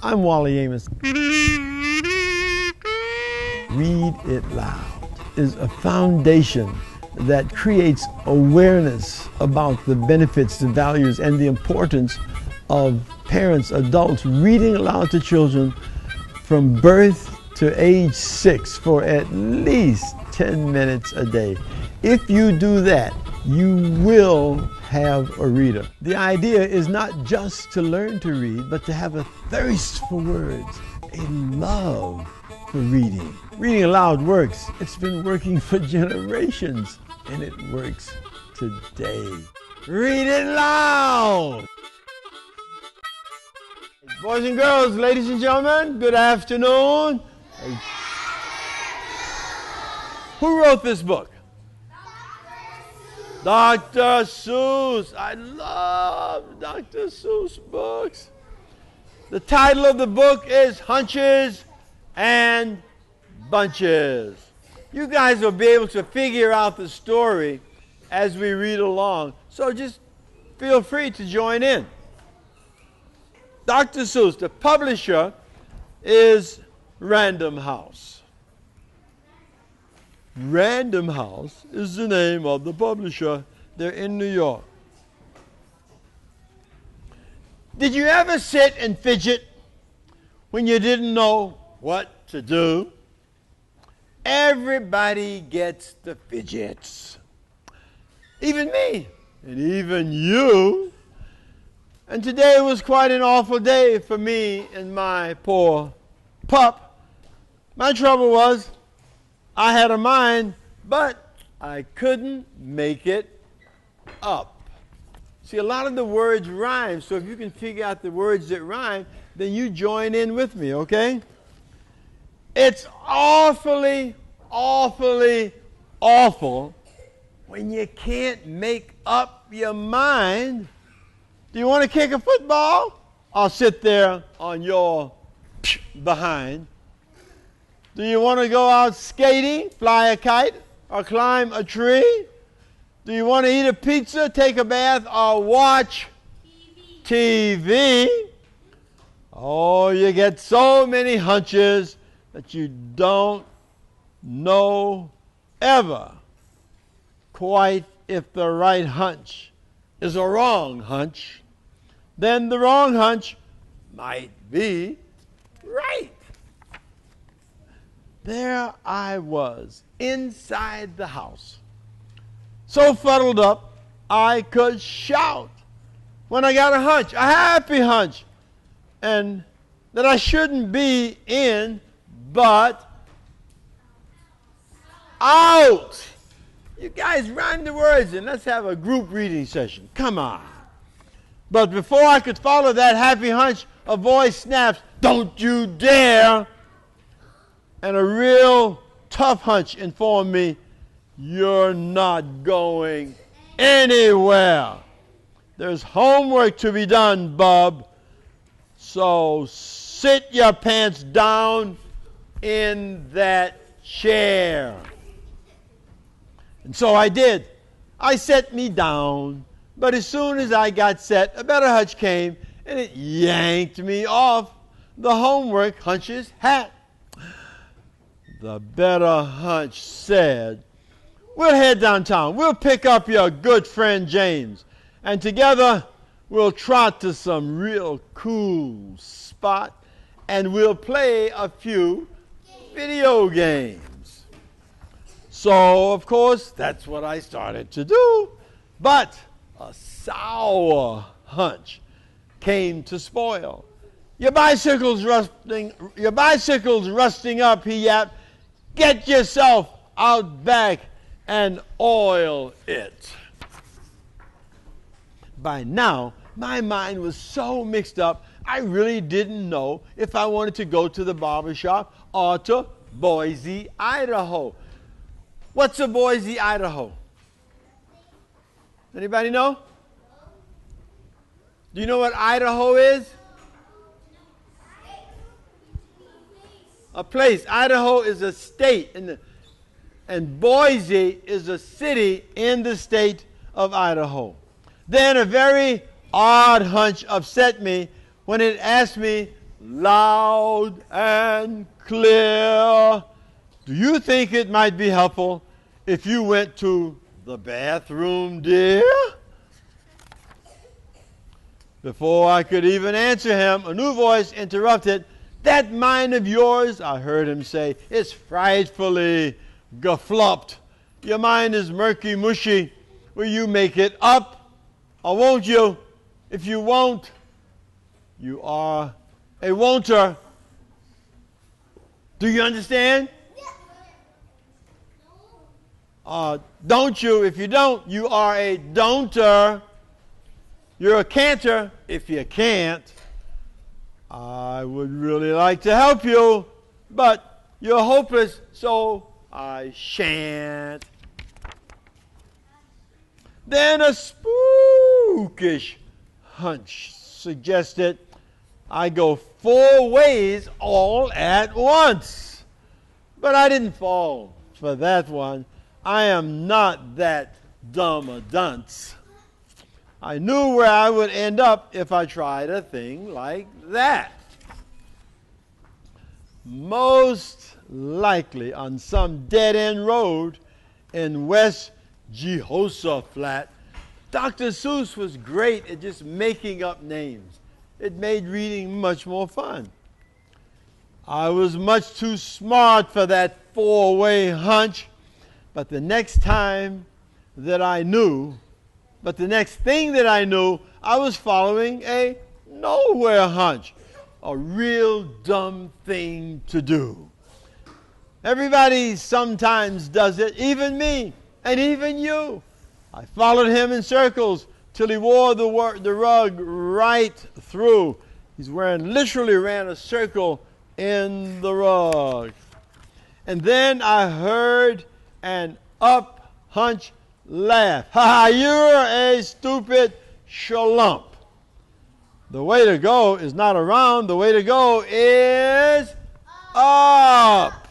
I'm Wally Amos. Read It Loud is a foundation that creates awareness about the benefits, the values, and the importance of parents, adults reading aloud to children from birth to age 6 for at least 10 minutes a day. If you do that, you will have a reader. The idea is not just to learn to read, but to have a thirst for words, a love for reading. Reading aloud works. It's been working for generations, and it works today. Read it loud! Boys and girls, ladies and gentlemen, good afternoon. Who wrote this book? Dr. Seuss. I love Dr. Seuss books. The title of the book is Hunches and Bunches. You guys will be able to figure out the story as we read along, so just feel free to join in. Dr. Seuss, the publisher is Random House. Random House is the name of the publisher. They're in New York. Did you ever sit and fidget when you didn't know what to do? Everybody gets the fidgets. Even me, and even you. And today was quite an awful day for me and my poor pup. My trouble was, I had a mind, but I couldn't make it up. See, a lot of the words rhyme, so if you can figure out the words that rhyme, then you join in with me, okay? It's awfully, awfully awful when you can't make up your mind. Do you want to kick a football? I'll sit there on your behind. Do you want to go out skating, fly a kite, or climb a tree? Do you want to eat a pizza, take a bath, or watch TV? Oh, you get so many hunches that you don't know ever quite if the right hunch is a wrong hunch. Then the wrong hunch might be right. There I was, inside the house, so fuddled up I could shout when I got a hunch, a happy hunch, and that I shouldn't be in, but out. You guys rhyme the words and let's have a group reading session. Come on. But before I could follow that happy hunch, a voice snaps, "Don't you dare!" And a real tough hunch informed me, "You're not going anywhere. There's homework to be done, bub. So sit your pants down in that chair." And so I did. I set me down, but as soon as I got set, a better hunch came, and it yanked me off the homework hunch's hat. The better hunch said, "We'll head downtown. We'll pick up your good friend James, and together we'll trot to some real cool spot, and we'll play a few video games." So, of course, that's what I started to do. But a sour hunch came to spoil. Your bicycle's rusting up," he yapped. "Get yourself out back and oil it." By now, my mind was so mixed up, I really didn't know if I wanted to go to the barber shop or to Boise, Idaho. What's a Boise, Idaho? Anybody know? Do you know what Idaho is? A place. Idaho is a state. and Boise is a city in the state of Idaho. Then a very odd hunch upset me when it asked me loud and clear, "Do you think it might be helpful if you went to the bathroom, dear?" Before I could even answer him, a new voice interrupted. "That mind of yours," I heard him say, "is frightfully geflopped. Your mind is murky mushy. Will you make it up, or won't you? If you won't, you are a won'ter." Do you understand? Don't you? If you don't, you are a don'ter. You're a canter if you can't. I would really like to help you, but you're hopeless, so I shan't. Then a spookish hunch suggested I go 4 ways all at once. But I didn't fall for that one. I am not that dumb a dunce. I knew where I would end up if I tried a thing like that. Most likely on some dead-end road in West Jehoshaphat. Dr. Seuss was great at just making up names. It made reading much more fun. I was much too smart for that 4-way hunch, but the next thing that I knew, I was following a nowhere hunch, a real dumb thing to do. Everybody sometimes does it, even me, and even you. I followed him in circles till he wore the rug right through. Literally ran a circle in the rug. And then I heard an up hunch laugh. "Ha ha, you're a stupid shalump. The way to go is not around, the way to go is up."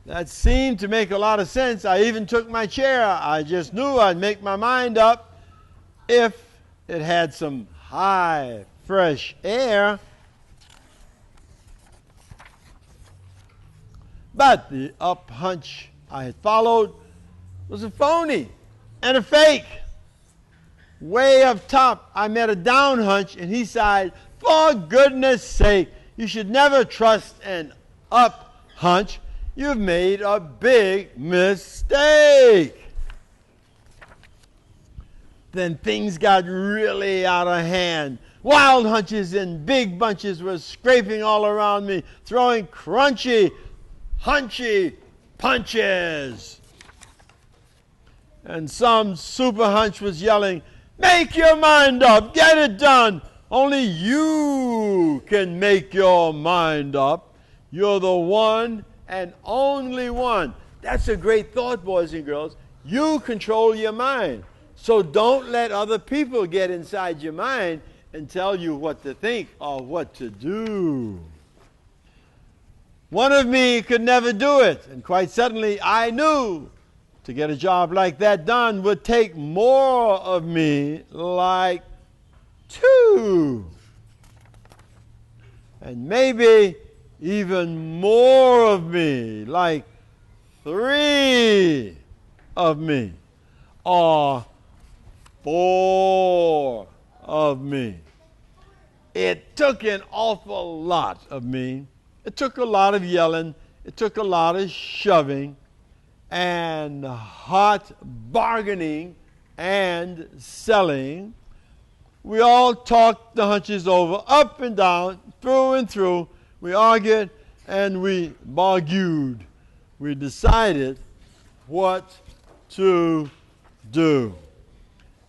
That seemed to make a lot of sense. I even took my chair. I just knew I'd make my mind up if it had some high, fresh air. But the up hunch I had followed was a phony and a fake. Way up top, I met a down hunch, and he sighed, "For goodness sake, you should never trust an up hunch. You've made a big mistake." Then things got really out of hand. Wild hunches in big bunches were scraping all around me, throwing crunchy, hunchy punches. And some super hunch was yelling, "Make your mind up, get it done. Only you can make your mind up. You're the one and only one." That's a great thought, boys and girls. You control your mind. So don't let other people get inside your mind and tell you what to think or what to do. One of me could never do it, and quite suddenly I knew to get a job like that done would take more of me, like 2. And maybe even more of me, like 3 of me, or 4 of me. It took an awful lot of me. It took a lot of yelling. It took a lot of shoving and hot bargaining and selling. We all talked the hunches over, up and down, through and through. We argued and we bargued. We decided what to do.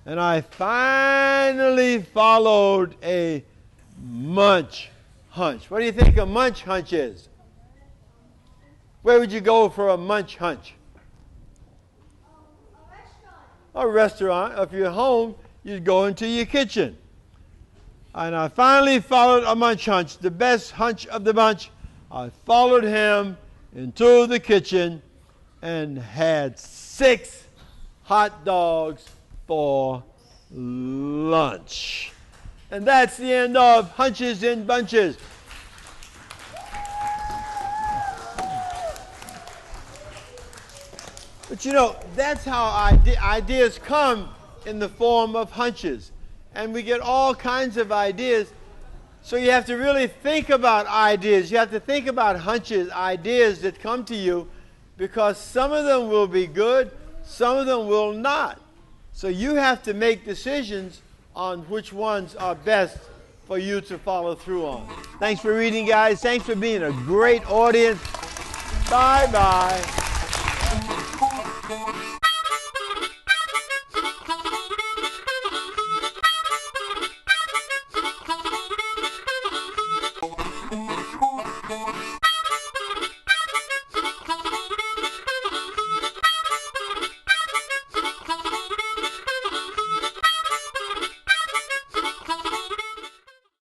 And I finally followed a munch hunch. What do you think a munch hunch is? Where would you go for a munch hunch? A restaurant. If you're home, you'd go into your kitchen. And I finally followed a munch hunch, the best hunch of the bunch. I followed him into the kitchen and had 6 hot dogs for lunch. And that's the end of Hunches in Bunches. But you know, that's how ideas come in the form of hunches. And we get all kinds of ideas. So you have to really think about ideas. You have to think about hunches, ideas that come to you, because some of them will be good, some of them will not. So you have to make decisions on which ones are best for you to follow through on. Thanks for reading, guys. Thanks for being a great audience. Bye-bye.